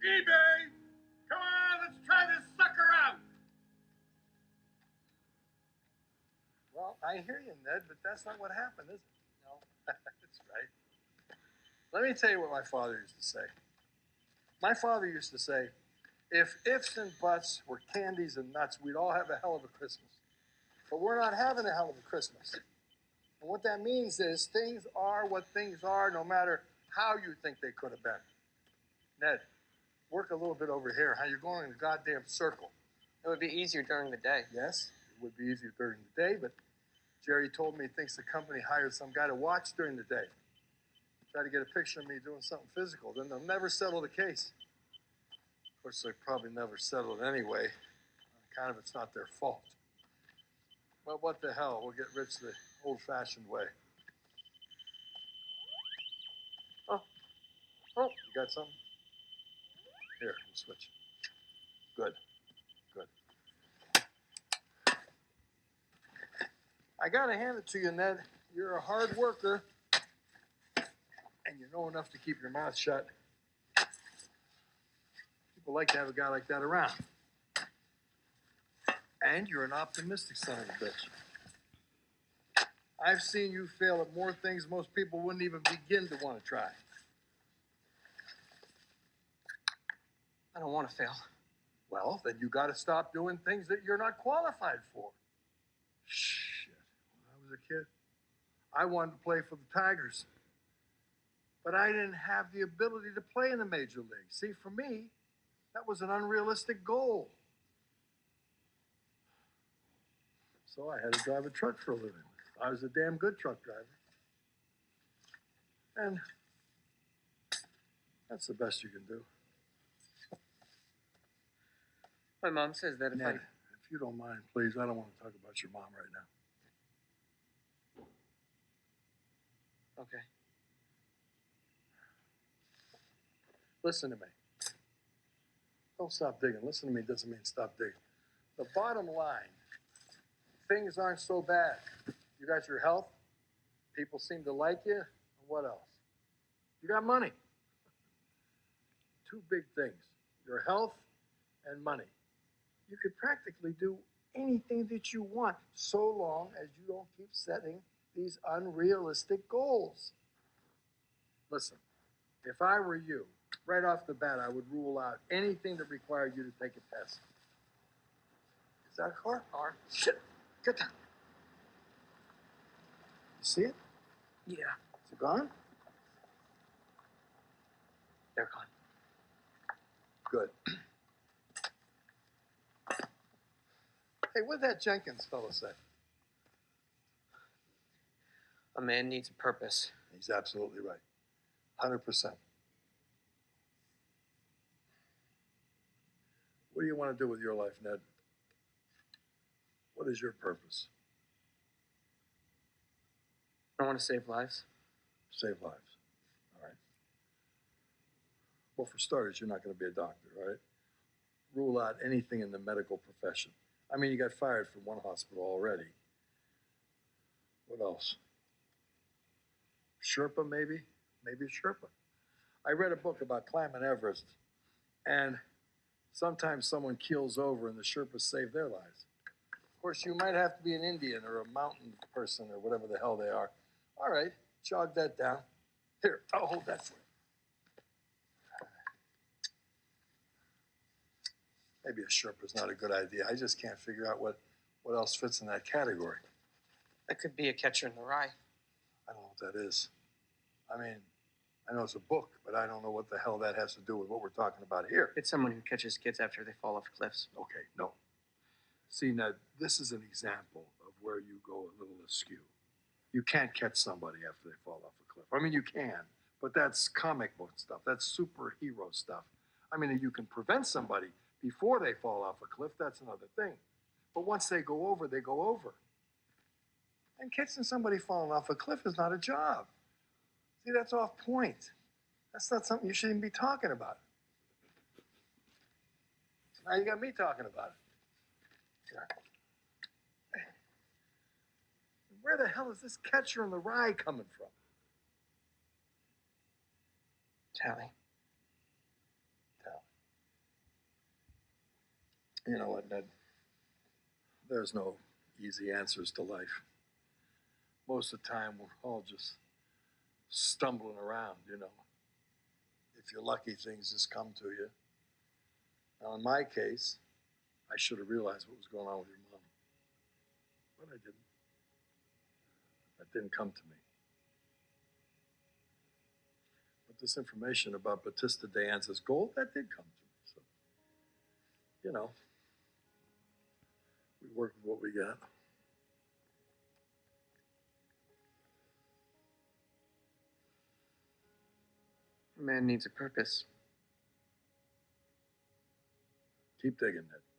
eBay! Come on, let's try this sucker out! Well, I hear you, Ned, but that's not what happened, is it? No. That's right. Let me tell you what my father used to say. My father used to say, if ifs and buts were candies and nuts, we'd all have a hell of a Christmas. But we're not having a hell of a Christmas. And what that means is things are what things are, no matter how you think they could have been. Ned, work a little bit over here. How you're going in a goddamn circle. It would be easier during the day. Yes, it would be easier during the day, but Jerry told me he thinks the company hired some guy to watch during the day. Try to get a picture of me doing something physical, then they'll never settle the case. Of course, they probably never settle it anyway. Kind of, it's not their fault. But what the hell? We'll get rich the old-fashioned way. Oh, you got something? Here, we'll switch. Good. I gotta hand it to you, Ned. You're a hard worker, and you know enough to keep your mouth shut. People like to have a guy like that around. And you're an optimistic son of a bitch. I've seen you fail at more things most people wouldn't even begin to want to try. I don't want to fail. Well, then you gotta stop doing things that you're not qualified for. Shit. When I was a kid, I wanted to play for the Tigers. But I didn't have the ability to play in the major league. See, for me, that was an unrealistic goal. So I had to drive a truck for a living. I was a damn good truck driver. And that's the best you can do. My mom says that Ned, if you don't mind, please, I don't want to talk about your mom right now. Okay. Listen to me. Don't stop digging. Listen to me doesn't mean stop digging. The bottom line, things aren't so bad. You got your health. People seem to like you. And what else? You got money. Two big things. Your health and money. You could practically do anything that you want so long as you don't keep setting these unrealistic goals. Listen, if I were you, right off the bat, I would rule out anything that required you to take a test. Is that a car? Car. Shit. Get down. You see it? Yeah. Is it gone? They're gone. Good. Hey, what'd that Jenkins fellow say? A man needs a purpose. He's absolutely right. 100%. What do you want to do with your life, Ned? What is your purpose? I want to save lives. Save lives. All right. Well, for starters, you're not going to be a doctor, all right? Rule out anything in the medical profession. I mean, you got fired from one hospital already. What else? Sherpa, maybe? Maybe a Sherpa. I read a book about climbing Everest, and sometimes someone keels over and the Sherpas save their lives. Of course, you might have to be an Indian or a mountain person or whatever the hell they are. All right, jog that down. Here, I'll hold that for you. Maybe a Sherpa's not a good idea. I just can't figure out what else fits in that category. That could be a catcher in the rye. I don't know what that is. I mean, I know it's a book, but I don't know what the hell that has to do with what we're talking about here. It's someone who catches kids after they fall off cliffs. Okay, no. See, now, this is an example of where you go a little askew. You can't catch somebody after they fall off a cliff. I mean, you can, but that's comic book stuff. That's superhero stuff. I mean, you can prevent somebody before they fall off a cliff. That's another thing. But once they go over, they go over. And catching somebody falling off a cliff is not a job. See, that's off point. That's not something you shouldn't be talking about. Now you got me talking about it. Where the hell is this catcher in the rye coming from? Tally. Tally. You know what, Ned? There's no easy answers to life. Most of the time, we're all just stumbling around, you know. If you're lucky, things just come to you. Now, in my case, I should have realized what was going on with your mom, but I didn't. That didn't come to me. But this information about Batista de Anza's gold, that did come to me. So, you know, we work with what we got. A man needs a purpose. Keep digging, Ned.